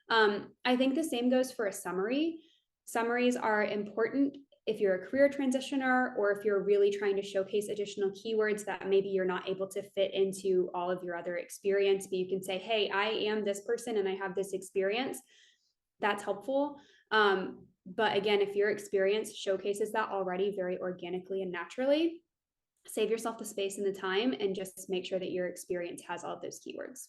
I think the same goes for a summary. Summaries are important if you're a career transitioner, or if you're really trying to showcase additional keywords that maybe you're not able to fit into all of your other experience, but you can say, hey, I am this person and I have this experience. That's helpful. But again, if your experience showcases that already very organically and naturally, save yourself the space and the time and just make sure that your experience has all of those keywords.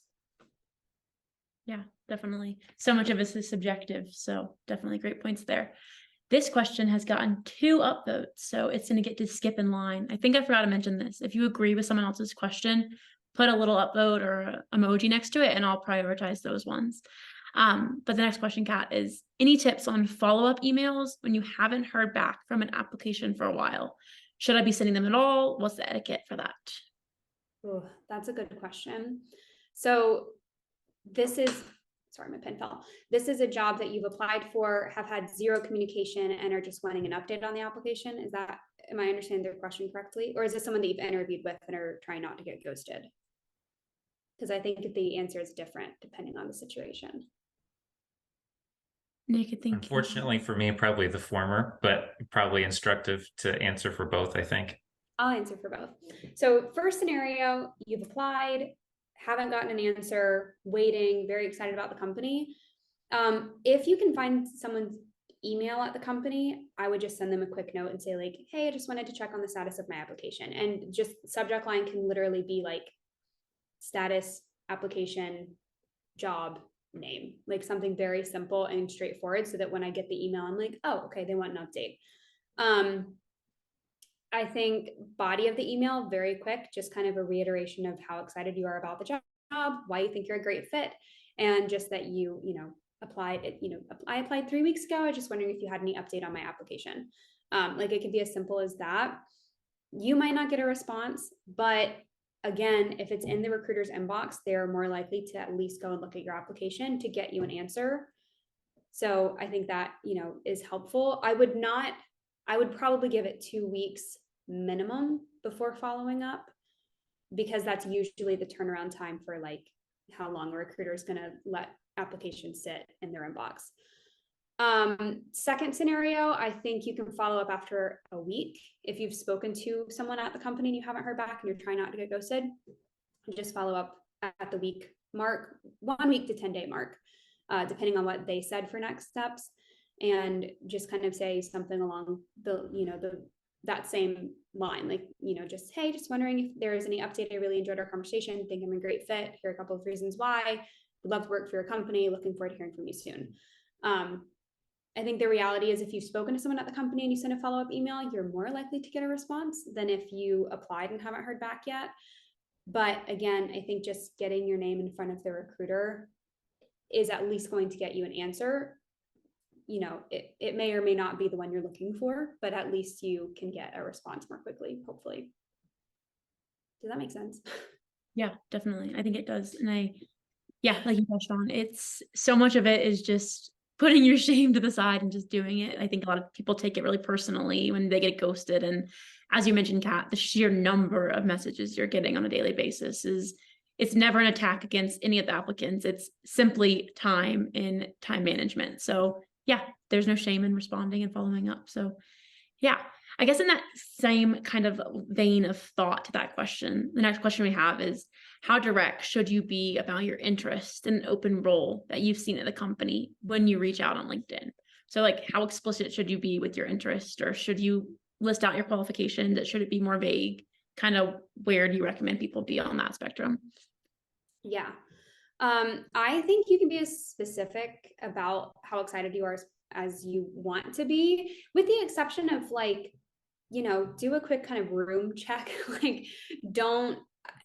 Yeah, definitely. So much of this is subjective. So definitely great points there. This question has gotten 2 upvotes, so it's going to get to skip in line. I think I forgot to mention this. If you agree with someone else's question, put a little upvote or an emoji next to it, and I'll prioritize those ones. But the next question, Kat, is any tips on follow-up emails when you haven't heard back from an application for a while? Should I be sending them at all? What's the etiquette for that? Oh, that's a good question. So this is, sorry, my pen fell. This is a job that you've applied for, have had zero communication, and are just wanting an update on the application. Is that, am I understanding their question correctly? Or is this someone that you've interviewed with and are trying not to get ghosted? Because I think the answer is different depending on the situation. Nick, I think. Unfortunately for me, probably the former, but probably instructive to answer for both, I think. I'll answer for both. So first scenario, you've applied, haven't gotten an answer, waiting, very excited about the company. If you can find someone's email at the company, I would just send them a quick note and say like, hey, I just wanted to check on the status of my application. And just subject line can literally be like status, application, job, name, like something very simple and straightforward, so that when I get the email, I'm like, oh, okay, they want an update. I think body of the email, very quick, just kind of a reiteration of how excited you are about the job, why you think you're a great fit, and just that you applied it, I applied 3 weeks ago. I was just wondering if you had any update on my application. Like it could be as simple as that. You might not get a response, but again, if it's in the recruiter's inbox, they're more likely to at least go and look at your application to get you an answer. So I think that, is helpful. I would probably give it 2 weeks minimum before following up, because that's usually the turnaround time for like how long a recruiter is going to let applications sit in their inbox. Second scenario, I think you can follow up after a week. If you've spoken to someone at the company and you haven't heard back and you're trying not to get ghosted, just follow up at the week mark, 1 week to 10-day mark, depending on what they said for next steps, and just kind of say something along that same line, like, just, hey, just wondering if there is any update. I really enjoyed our conversation. Think I'm a great fit. Here are a couple of reasons why. Would love to work for your company. Looking forward to hearing from you soon. I think the reality is if you've spoken to someone at the company and you send a follow-up email, you're more likely to get a response than if you applied and haven't heard back yet. But again, I think just getting your name in front of the recruiter is at least going to get you an answer. It may or may not be the one you're looking for, but at least you can get a response more quickly, hopefully. Does that make sense? Yeah, definitely. I think it does. And like you touched on, it's so much of it is just putting your shame to the side and just doing it. I think a lot of people take it really personally when they get ghosted. And as you mentioned, Kat, the sheer number of messages you're getting on a daily basis it's never an attack against any of the applicants. It's simply time and time management. So yeah, there's no shame in responding and following up. So yeah, I guess in that same kind of vein of thought to that question, the next question we have is, how direct should you be about your interest in an open role that you've seen at the company when you reach out on LinkedIn? So like, how explicit should you be with your interest, or should you list out your qualifications? Should it be more vague? Kind of where do you recommend people be on that spectrum? Yeah. I think you can be as specific about how excited you are as you want to be, with the exception of like, do a quick kind of room check. Like, don't,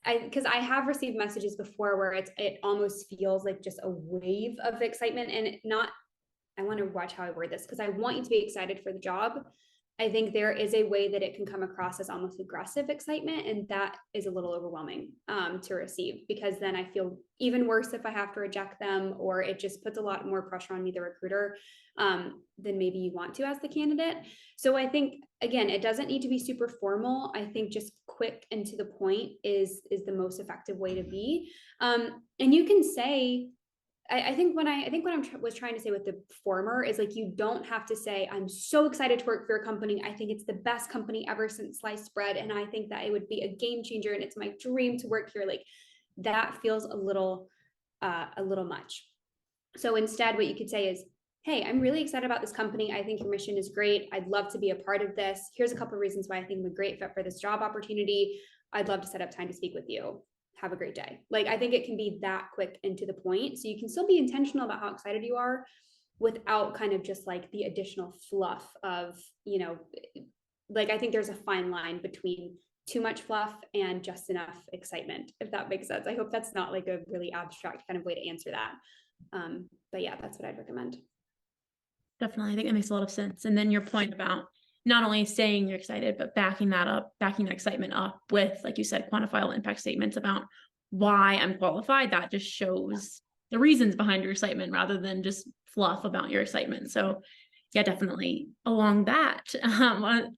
because I have received messages before where it almost feels like just a wave of excitement, and not, I want to watch how I word this, because I want you to be excited for the job. I think there is a way that it can come across as almost aggressive excitement, and that is a little overwhelming to receive, because then I feel even worse if I have to reject them, or it just puts a lot more pressure on me, the recruiter, than maybe you want to as the candidate. So I think, again, it doesn't need to be super formal. I think just quick and to the point is the most effective way to be. And you can say, I think what I was trying to say with the former is like, you don't have to say, I'm so excited to work for your company. I think it's the best company ever since sliced bread. And I think that it would be a game changer and it's my dream to work here. Like, that feels a little much. So instead, what you could say is, hey, I'm really excited about this company. I think your mission is great. I'd love to be a part of this. Here's a couple of reasons why I think I'm a great fit for this job opportunity. I'd love to set up time to speak with you. Have a great day. Like, I think it can be that quick and to the point. So you can still be intentional about how excited you are without kind of just like the additional fluff of, like, I think there's a fine line between too much fluff and just enough excitement, if that makes sense. I hope that's not like a really abstract kind of way to answer that. But yeah, that's what I'd recommend. Definitely. I think that makes a lot of sense. And then your point about not only saying you're excited, but backing that excitement up with, like you said, quantifiable impact statements about why I'm qualified. That just shows the reasons behind your excitement rather than just fluff about your excitement. So yeah, definitely along that.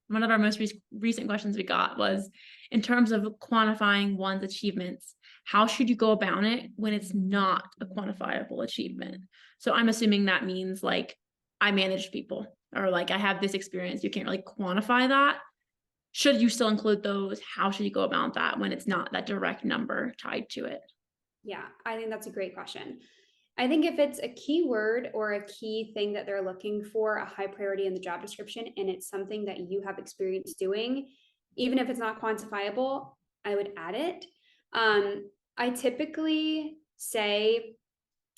One of our most recent questions we got was, in terms of quantifying one's achievements, how should you go about it when it's not a quantifiable achievement? So I'm assuming that means like, I managed people, or like I have this experience. You can't really quantify that. Should you still include those? How should you go about that when it's not that direct number tied to it? Yeah, I think that's a great question. I think if it's a keyword or a key thing that they're looking for, a high priority in the job description, and it's something that you have experience doing, even if it's not quantifiable, I would add it. I typically say,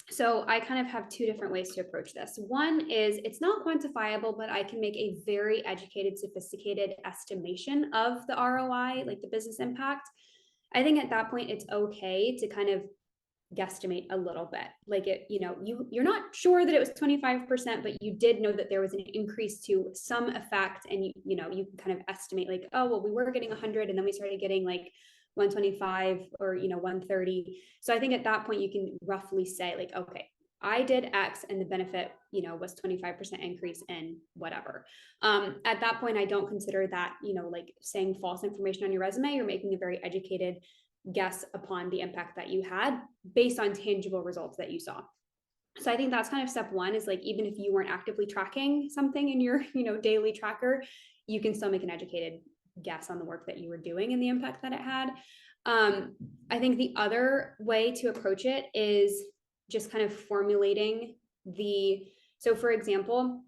so I kind of have two different ways to approach this. One is, it's not quantifiable, but I can make a very educated, sophisticated estimation of the ROI, like the business impact. I think at that point, it's okay to kind of guesstimate a little bit. Like, you're not sure that it was 25%, but you did know that there was an increase to some effect. And you can kind of estimate like, oh, well, we were getting 100 and then we started getting like 125 or 130. So I think at that point you can roughly say like, okay, I did X and the benefit was 25% increase in whatever. At that point, I don't consider that like saying false information on your resume. You're making a very educated guess upon the impact that you had based on tangible results that you saw. So I think that's kind of step one, is like, even if you weren't actively tracking something in your daily tracker, you can still make an educated guess on the work that you were doing and the impact that it had. I think the other way to approach it is just kind of formulating so for example,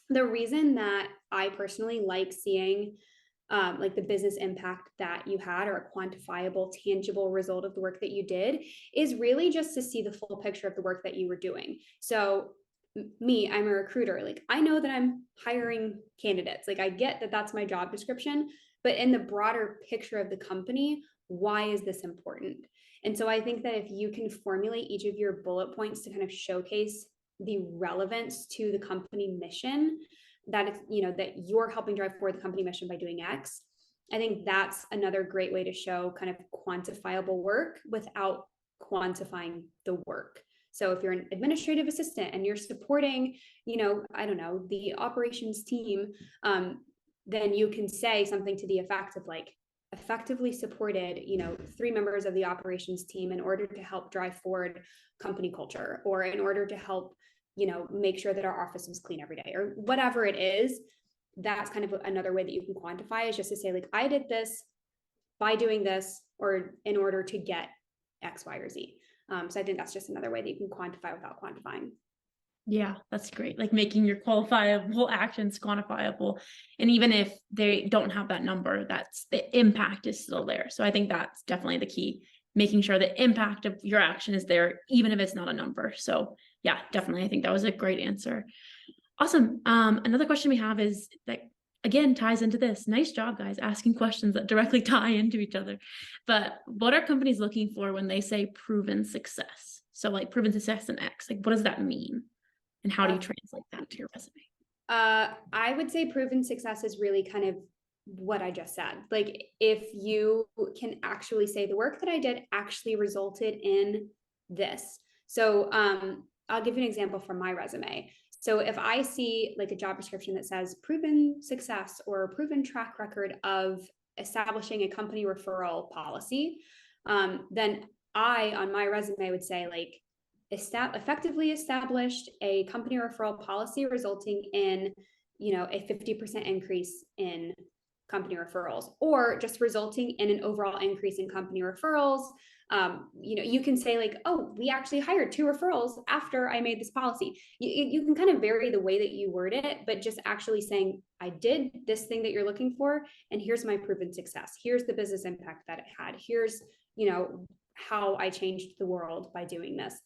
the reason that I personally like seeing like the business impact that you had, or a quantifiable, tangible result of the work that you did, is really just to see the full picture of the work that you were doing. So me, I'm a recruiter. Like, I know that I'm hiring candidates. Like, I get that that's my job description, but in the broader picture of the company, why is this important? And so I think that if you can formulate each of your bullet points to kind of showcase the relevance to the company mission, that it's, that you're helping drive forward the company mission by doing X, I think that's another great way to show kind of quantifiable work without quantifying the work. So if you're an administrative assistant and you're supporting, I don't know, the operations team, then you can say something to the effect of like, effectively supported, 3 members of the operations team in order to help drive forward company culture, or in order to help, make sure that our office was clean every day, or whatever it is. That's kind of another way that you can quantify, is just to say like, I did this by doing this, or in order to get X, Y, or Z. So I think that's just another way that you can quantify without quantifying. Yeah, that's great. Like making your qualifiable actions quantifiable. And even if they don't have that number, that's the impact is still there. So I think that's definitely the key, making sure the impact of your action is there, even if it's not a number. So yeah, definitely. I think that was a great answer. Awesome. Another question we have is that again ties into this. Nice job, guys, asking questions that directly tie into each other. But what are companies looking for when they say proven success? So like proven success in X, like what does that mean? And how do you translate that to your resume? I would say proven success is really kind of what I just said. Like if you can actually say the work that I did actually resulted in this. So I'll give you an example from my resume. So if I see like a job description that says proven success or proven track record of establishing a company referral policy, then I on my resume would say like effectively established a company referral policy resulting in a 50% increase in company referrals, or just resulting in an overall increase in company referrals. You can say like, oh, we actually hired 2 referrals after I made this policy. You can kind of vary the way that you word it, but just actually saying I did this thing that you're looking for, and here's my proven success, here's the business impact that it had, here's how I changed the world by doing this.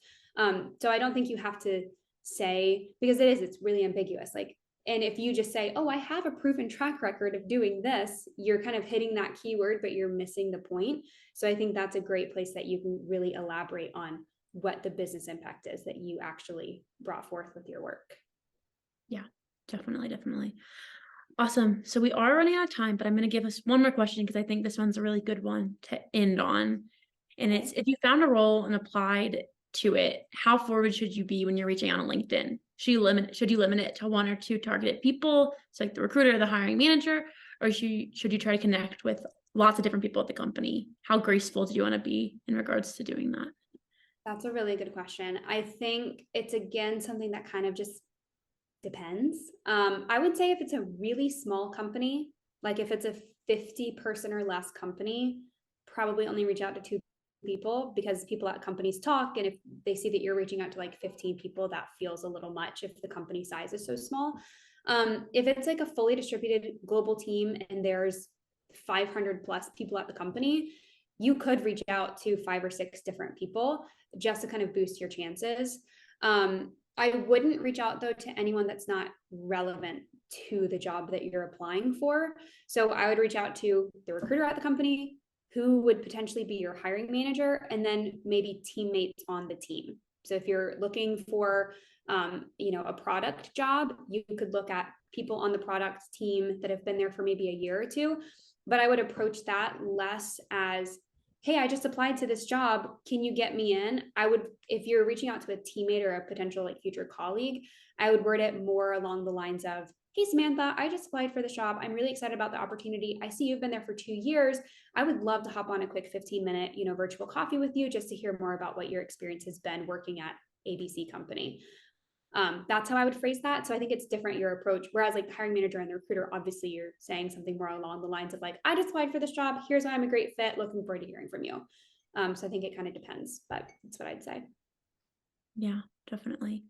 So I don't think you have to say, because it's really ambiguous. Like, and if you just say, oh, I have a proven track record of doing this, you're kind of hitting that keyword, but you're missing the point. So I think that's a great place that you can really elaborate on what the business impact is that you actually brought forth with your work. Yeah, definitely. Awesome. So we are running out of time, but I'm going to give us one more question because I think this one's a really good one to end on. And it's, if you found a role and applied to it, how forward should you be when you're reaching out on LinkedIn? Should you limit it to 1 or 2 targeted people, so like the recruiter or the hiring manager, or should you try to connect with lots of different people at the company? How graceful do you want to be in regards to doing that? That's a really good question. I think it's again something that kind of just depends. I would say if it's a really small company, like if it's a 50-person or less company, probably only reach out to 2 people, because people at companies talk, and if they see that you're reaching out to like 15 people, that feels a little much if the company size is so small. If it's like a fully distributed global team and there's 500 plus people at the company, you could reach out to 5 or 6 different people just to kind of boost your chances. I wouldn't reach out though to anyone that's not relevant to the job that you're applying for. So I would reach out to the recruiter at the company, who would potentially be your hiring manager, and then maybe teammates on the team. So if you're looking for a product job, you could look at people on the product team that have been there for maybe a year or 2. But I would approach that less as, hey, I just applied to this job, can you get me in? I would, if you're reaching out to a teammate or a potential like future colleague, I would word it more along the lines of, hey, Samantha, I just applied for this job. I'm really excited about the opportunity. I see you've been there for 2 years. I would love to hop on a quick 15-minute, virtual coffee with you just to hear more about what your experience has been working at ABC company. That's how I would phrase that. So I think it's different, your approach. Whereas like the hiring manager and the recruiter, obviously you're saying something more along the lines of like, I just applied for this job. Here's why I'm a great fit. Looking forward to hearing from you. So I think it kind of depends, but that's what I'd say. Yeah, definitely.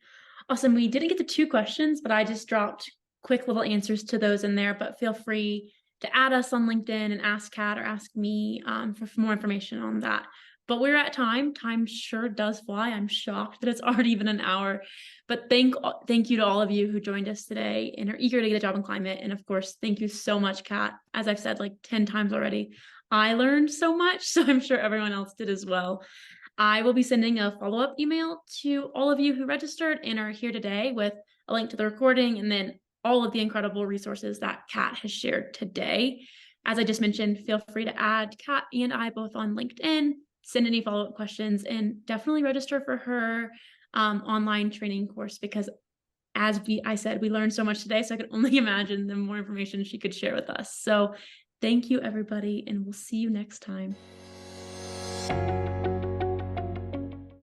Awesome. We didn't get to 2 questions, but I just dropped quick little answers to those in there, but feel free to add us on LinkedIn and ask Kat or ask me for more information on that. But we're at time. Time sure does fly. I'm shocked that it's already been an hour. But thank you to all of you who joined us today and are eager to get a job in climate. And of course, thank you so much, Kat. As I've said like 10 times already, I learned so much, so I'm sure everyone else did as well. I will be sending a follow-up email to all of you who registered and are here today with a link to the recording and then all of the incredible resources that Kat has shared today. As I just mentioned, feel free to add Kat and I both on LinkedIn, send any follow-up questions, and definitely register for her online training course, because as I said, we learned so much today, so I could only imagine the more information she could share with us. So thank you, everybody, and we'll see you next time.